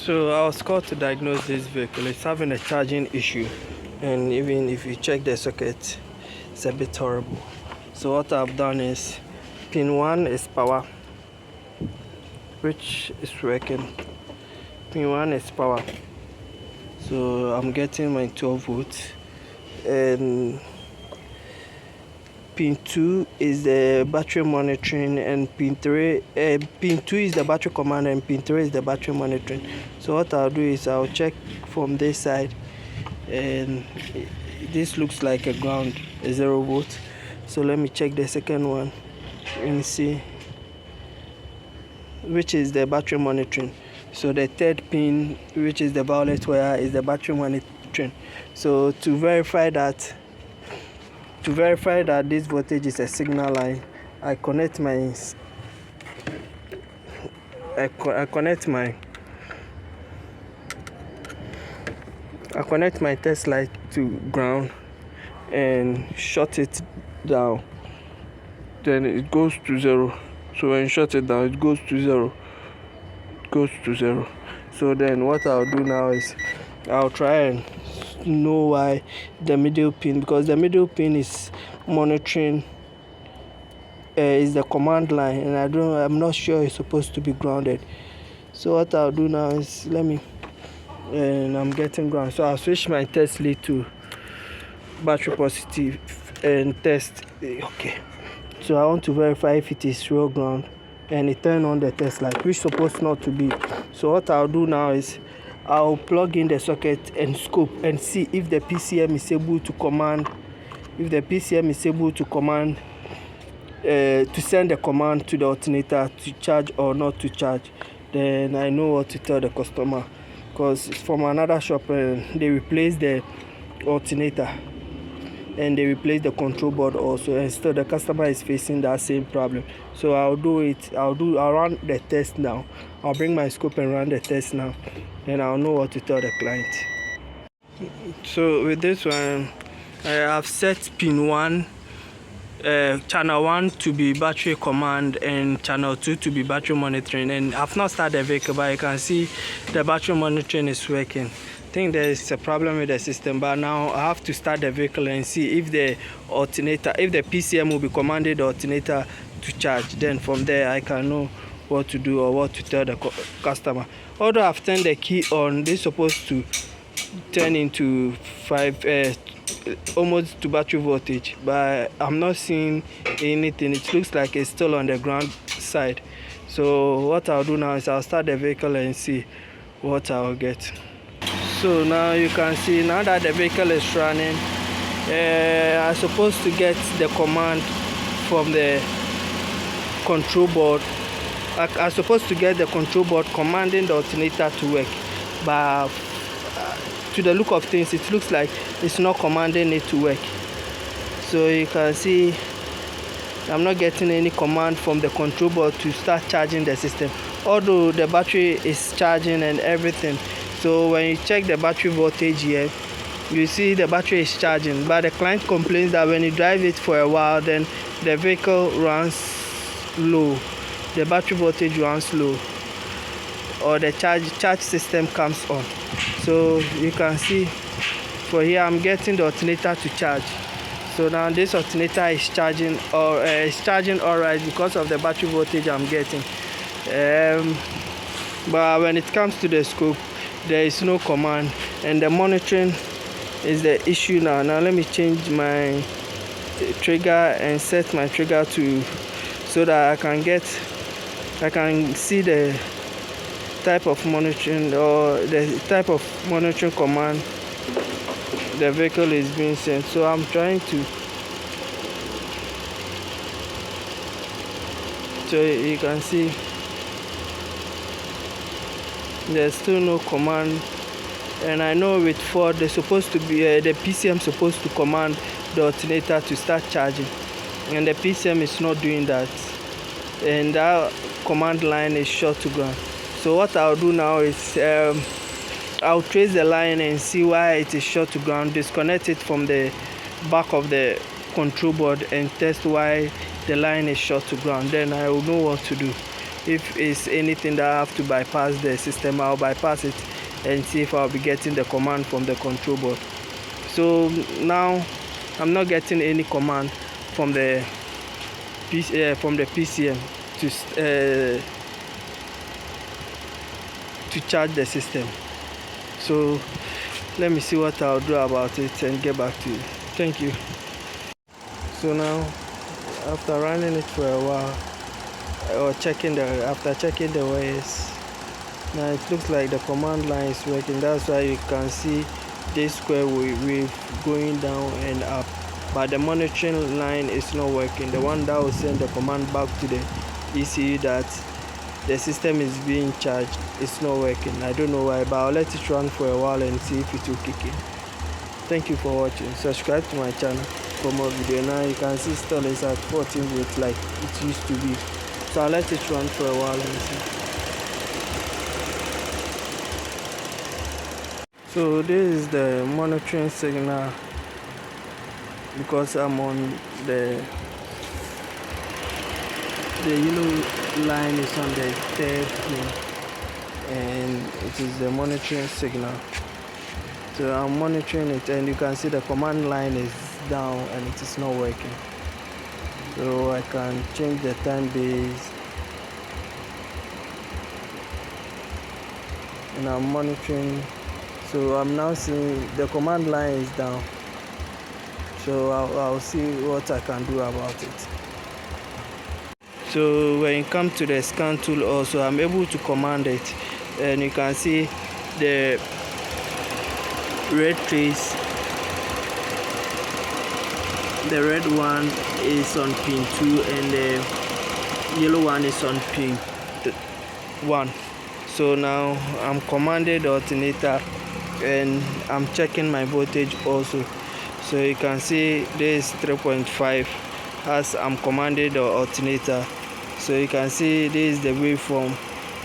So I was called to diagnose this vehicle. It's having a charging issue, and even if you check the socket, it's a bit horrible. So what I've done is, pin 1 is power, which is working. Pin 1 is power, so I'm getting my 12 volts, and pin 2 is the battery monitoring, and pin 2 is the battery command, and pin 3 is the battery monitoring. So what I'll do is I'll check from this side, and this looks like a ground, a 0 volt. So let me check the second one and see, which is the battery monitoring. So the third pin, which is the violet wire, is the battery monitoring. So to verify that this voltage is a signal line, I connect my test light to ground and shut it down. Then it goes to 0. So when you shut it down, it goes to 0. So then what I'll do now is I'll try and know why the middle pin, because the middle pin is monitoring, is the command line, and I'm not sure it's supposed to be grounded. So what I'll do now is and I'm getting ground, so I'll switch my test lead to battery positive and test. Okay, so I want to verify if it is real ground, and it turn on the test light, which is supposed not to be. So what I'll do now is I'll plug in the socket and scope and see if the PCM is able to command, to send the command to the alternator to charge or not to charge. Then I know what to tell the customer, because it's from another shop, and they replaced the alternator and they replaced the control board also, and still the customer is facing that same problem. So I'll run the test now. I'll bring my scope and run the test now, and I'll know what to tell the client. So with this one, I have set pin 1, channel 1 to be battery command, and channel 2 to be battery monitoring, and I've not started the vehicle, but you can see the battery monitoring is working. I think there is a problem with the system, but now I have to start the vehicle and see if the PCM will be commanded the alternator to charge. Then from there I can know what to do or what to tell the customer. Although I've turned the key on, this is supposed to turn into 5 almost to battery voltage, but I'm not seeing anything. It looks like it's still on the ground side. So what I'll do now is I'll start the vehicle and see what I'll get. So now you can see, now that the vehicle is running, I'm supposed to get the command from the control board. I'm supposed to get the control board commanding the alternator to work, but to the look of things, it looks like it's not commanding it to work. So you can see I'm not getting any command from the control board to start charging the system, although the battery is charging and everything. So when you check the battery voltage here, you see the battery is charging, but the client complains that when you drive it for a while, then the vehicle runs low, the battery voltage runs low, or the charge system comes on. So you can see for here I'm getting the alternator to charge. So now this alternator is charging, or is charging alright because of the battery voltage I'm getting. But when it comes to the scope, there is no command, and the monitoring is the issue now. Now let me change my trigger and set my trigger to, so that I can see the type of monitoring, or the type of monitoring command the vehicle is being sent. So I'm trying to, so you can see there's still no command, and I know with Ford they're supposed to be the PCM supposed to command the alternator to start charging, and the PCM is not doing that, and that command line is short to ground. So what I'll do now is I'll trace the line and see why it is short to ground, disconnect it from the back of the control board and test why the line is short to ground. Then I will know what to do. if it's anything that I have to bypass the system, I'll bypass it and see if I'll be getting the command from the control board. So now I'm not getting any command from the PCM to charge the system. So let me see what I'll do about it and get back to you. Thank you. So now, after running it for a while, or after checking the wires, now it looks like the command line is working. That's why you can see this square wave going down and up, but the monitoring line is not working. The one that will send the command back to the ECU that the system is being charged, it's not working. I don't know why, but I'll let it run for a while and see if it will kick in. Thank you for watching. Subscribe to my channel for more video. Now you can see still is at 14 volts like it used to be. So I'll let it run for a while and see. So this is the monitoring signal, because I'm on the yellow line is on the third pin, and it is the monitoring signal. So I'm monitoring it, and you can see the command line is down and it is not working. So I can change the time base, and I'm monitoring. So I'm now seeing the command line is down. So I'll see what I can do about it. So when you come to the scan tool also, I'm able to command it, and you can see the red trace. The red one is on pin 2 and the yellow one is on pin 1. So now I'm commanded the alternator, and I'm checking my voltage also. So you can see this 3.5 as I'm commanded the alternator. So you can see this is the waveform.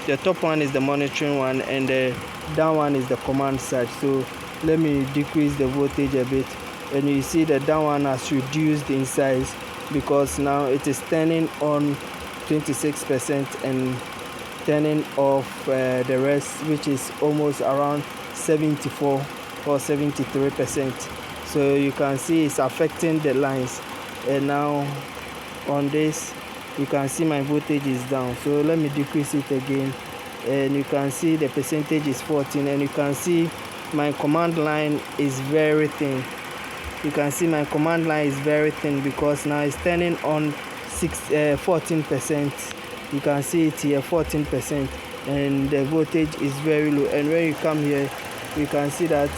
The top one is the monitoring one, and the down one is the command side. So let me decrease the voltage a bit, and you see the down one has reduced in size because now it is turning on 26% and turning off the rest, which is almost around 74 or 73%. So you can see it's affecting the lines, and now on this you can see my voltage is down. So let me decrease it again, and you can see the percentage is 14, and you can see my command line is very thin. You can see my command line is very thin because now it's turning on 14%. You can see it here, 14%, and the voltage is very low. And when you come here, you can see that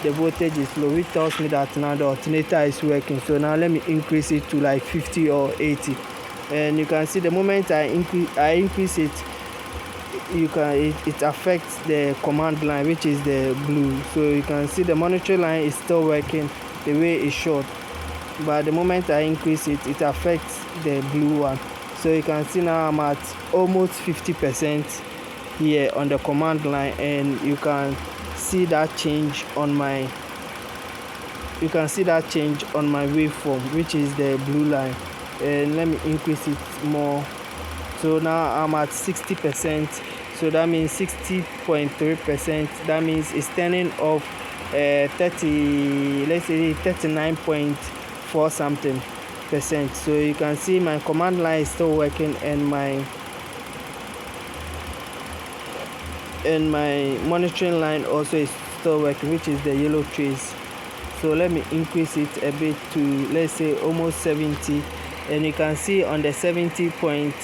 the voltage is low, which tells me that now the alternator is working. So now let me increase it to like 50 or 80, and you can see the moment I increase it, it affects the command line, which is the blue. So you can see the monitoring line is still working the way it should, but the moment I increase it, it affects the blue one. So you can see now I'm at almost 50% here on the command line, and you can see that change on my waveform, which is the blue line. And let me increase it more. So now I'm at 60%. So that means 60.3%. That means it's turning off 39.4 something percent. So you can see my command line is still working, and my monitoring line also is still working, which is the yellow trace. So let me increase it a bit to, let's say, almost 70, and you can see on the 70 point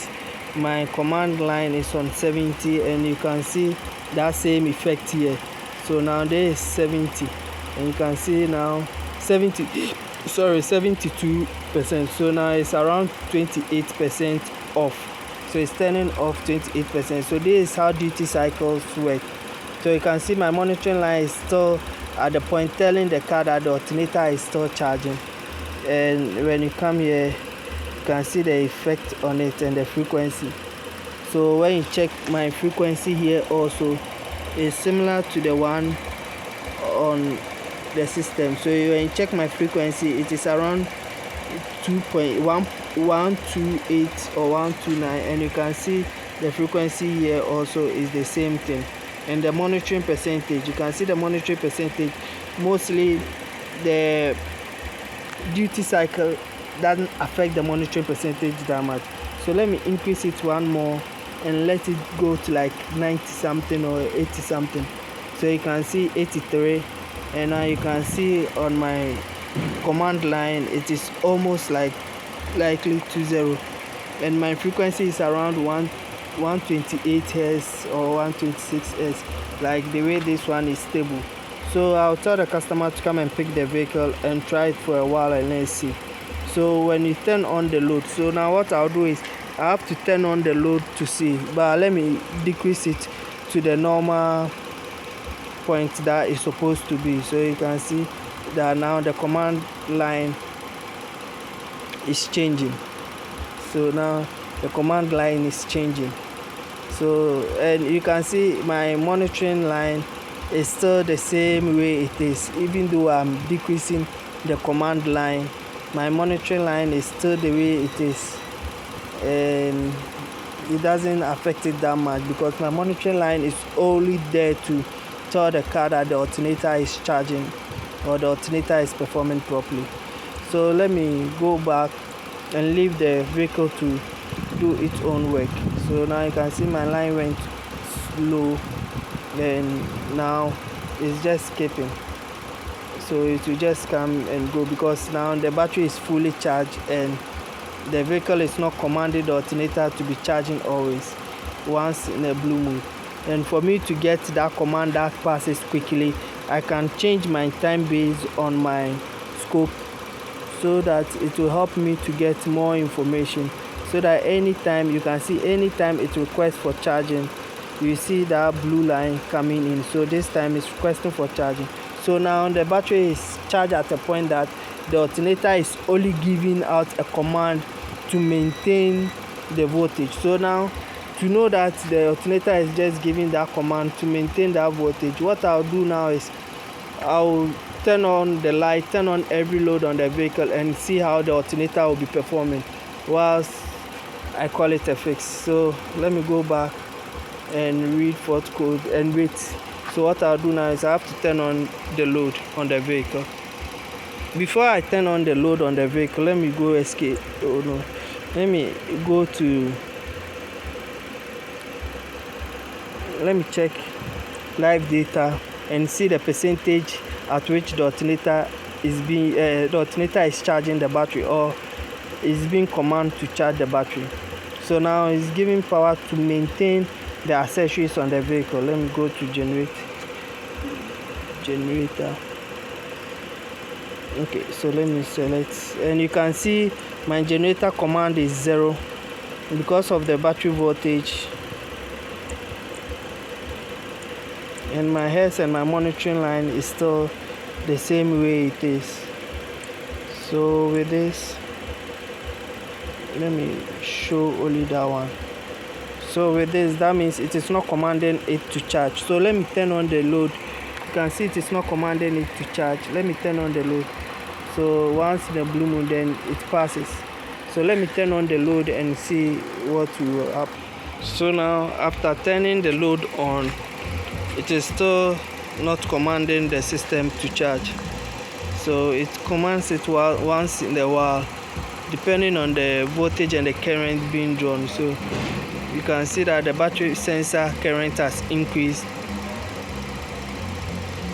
my command line is on 70, and you can see that same effect here. So now there is 70, and you can see now 72%. So now it's around 28% off. So it's turning off 28%. So this is how duty cycles work. So you can see my monitoring line is still at the point telling the car that the alternator is still charging. And when you come here, you can see the effect on it and the frequency. So when you check my frequency here also, is similar to the one on the system. So when you check my frequency, it is around 2.128 or 129, and you can see The frequency here also is the same thing. And the monitoring percentage, you can see the monitoring percentage, mostly the duty cycle doesn't affect the monitoring percentage that much. So let me increase it one more and let it go to like 90 something or 80 something. So you can see 83, and now you can see on my command line it is almost like likely 20, and my frequency is around 128 Hz or 126 Hz, like the way this one is stable. So I'll tell the customer to come and pick the vehicle and try it for a while and let's see. So when you turn on the load, so now what I'll do is I have to turn on the load to see, but let me decrease it to the normal point that is supposed to be. So you can see that now the command line is changing. So now the command line is changing. So, and you can see my monitoring line is still the same way it is. Even though I'm decreasing the command line, my monitoring line is still the way it is, and it doesn't affect it that much because my monitoring line is only there to tell the car that the alternator is charging or the alternator is performing properly. So let me go back and leave the vehicle to do its own work. So now you can see my line went low and now it's just skipping. So it will just come and go because now the battery is fully charged and the vehicle is not commanding the alternator to be charging always once in a blue moon. And for me to get that command that passes quickly, I can change my time based on my scope so that it will help me to get more information, so that anytime you can see anytime it requests for charging, you see that blue line coming in. So this time it's requesting for charging. So now the battery is charged at a point that the alternator is only giving out a command to maintain the voltage. So now to know that the alternator is just giving that command to maintain that voltage, what I'll do now is I'll turn on the light, turn on every load on the vehicle and see how the alternator will be performing whilst I call it a fix. So let me go back and read fault code and wait. So what I'll do now is I have to turn on the load on the vehicle. Before I turn on the load on the vehicle, let me go escape. Oh no, let me go to, let me check live data and see the percentage at which the alternator is charging the battery or is being commanded to charge the battery. So now it's giving power to maintain the accessories on the vehicle. Let me go to generator. Okay, so let me select, and you can see my generator command is 0 because of the battery voltage, and my Hz and my monitoring line is still the same way it is. So with this, let me show only that one. So with this, that means it is not commanding it to charge. So let me turn on the load. You can see it is not commanding it to charge. Let me turn on the load. So once the blue moon, then it passes. So let me turn on the load and see what will happen. So now after turning the load on, it is still not commanding the system to charge. So it commands it once in a while, depending on the voltage and the current being drawn. So you can see that the battery sensor current has increased.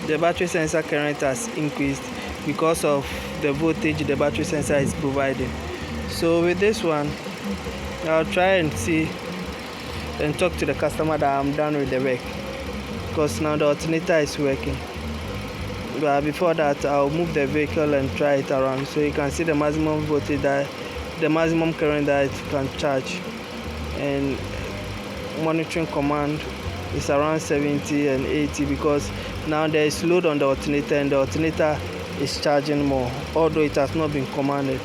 The battery sensor current has increased because of the voltage the battery sensor is providing. So with this one, I'll try and see and talk to the customer that I'm done with the work, because now the alternator is working. But before that, I'll move the vehicle and try it around so you can see the maximum voltage, that the maximum current that it can charge, and monitoring command is around 70 and 80 because now there is load on the alternator and the alternator is charging more, although it has not been commanded.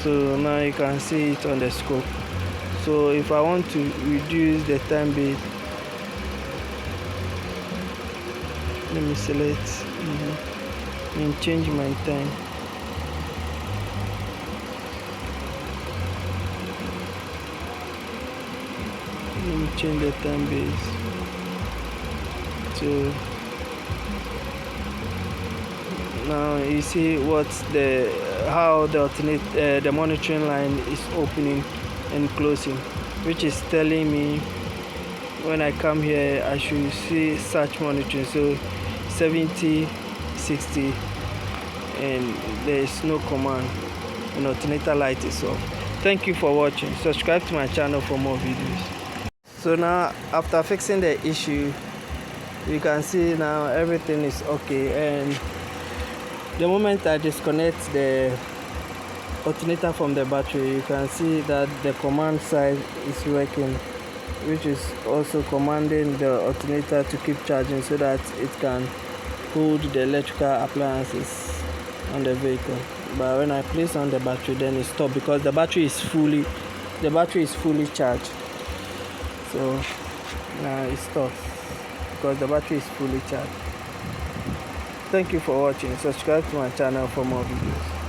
So now you can see it on the scope. So if I want to reduce the time base, let me select and change my time. Let me change the time base to now. You see how the monitoring line is opening and closing, which is telling me when I come here I should see search monitoring. So 70, 60, and there is no command, and alternator light is off. Thank you for watching. Subscribe to my channel for more videos. So now, after fixing the issue, you can see now everything is okay, and the moment I disconnect the alternator from the battery, you can see that the command side is working, which is also commanding the alternator to keep charging so that it can hold the electrical appliances on the vehicle. But when I place on the battery, then it stops because the battery is fully charged. So now it stops because the battery is fully charged. Thank you for watching. Subscribe to my channel for more videos.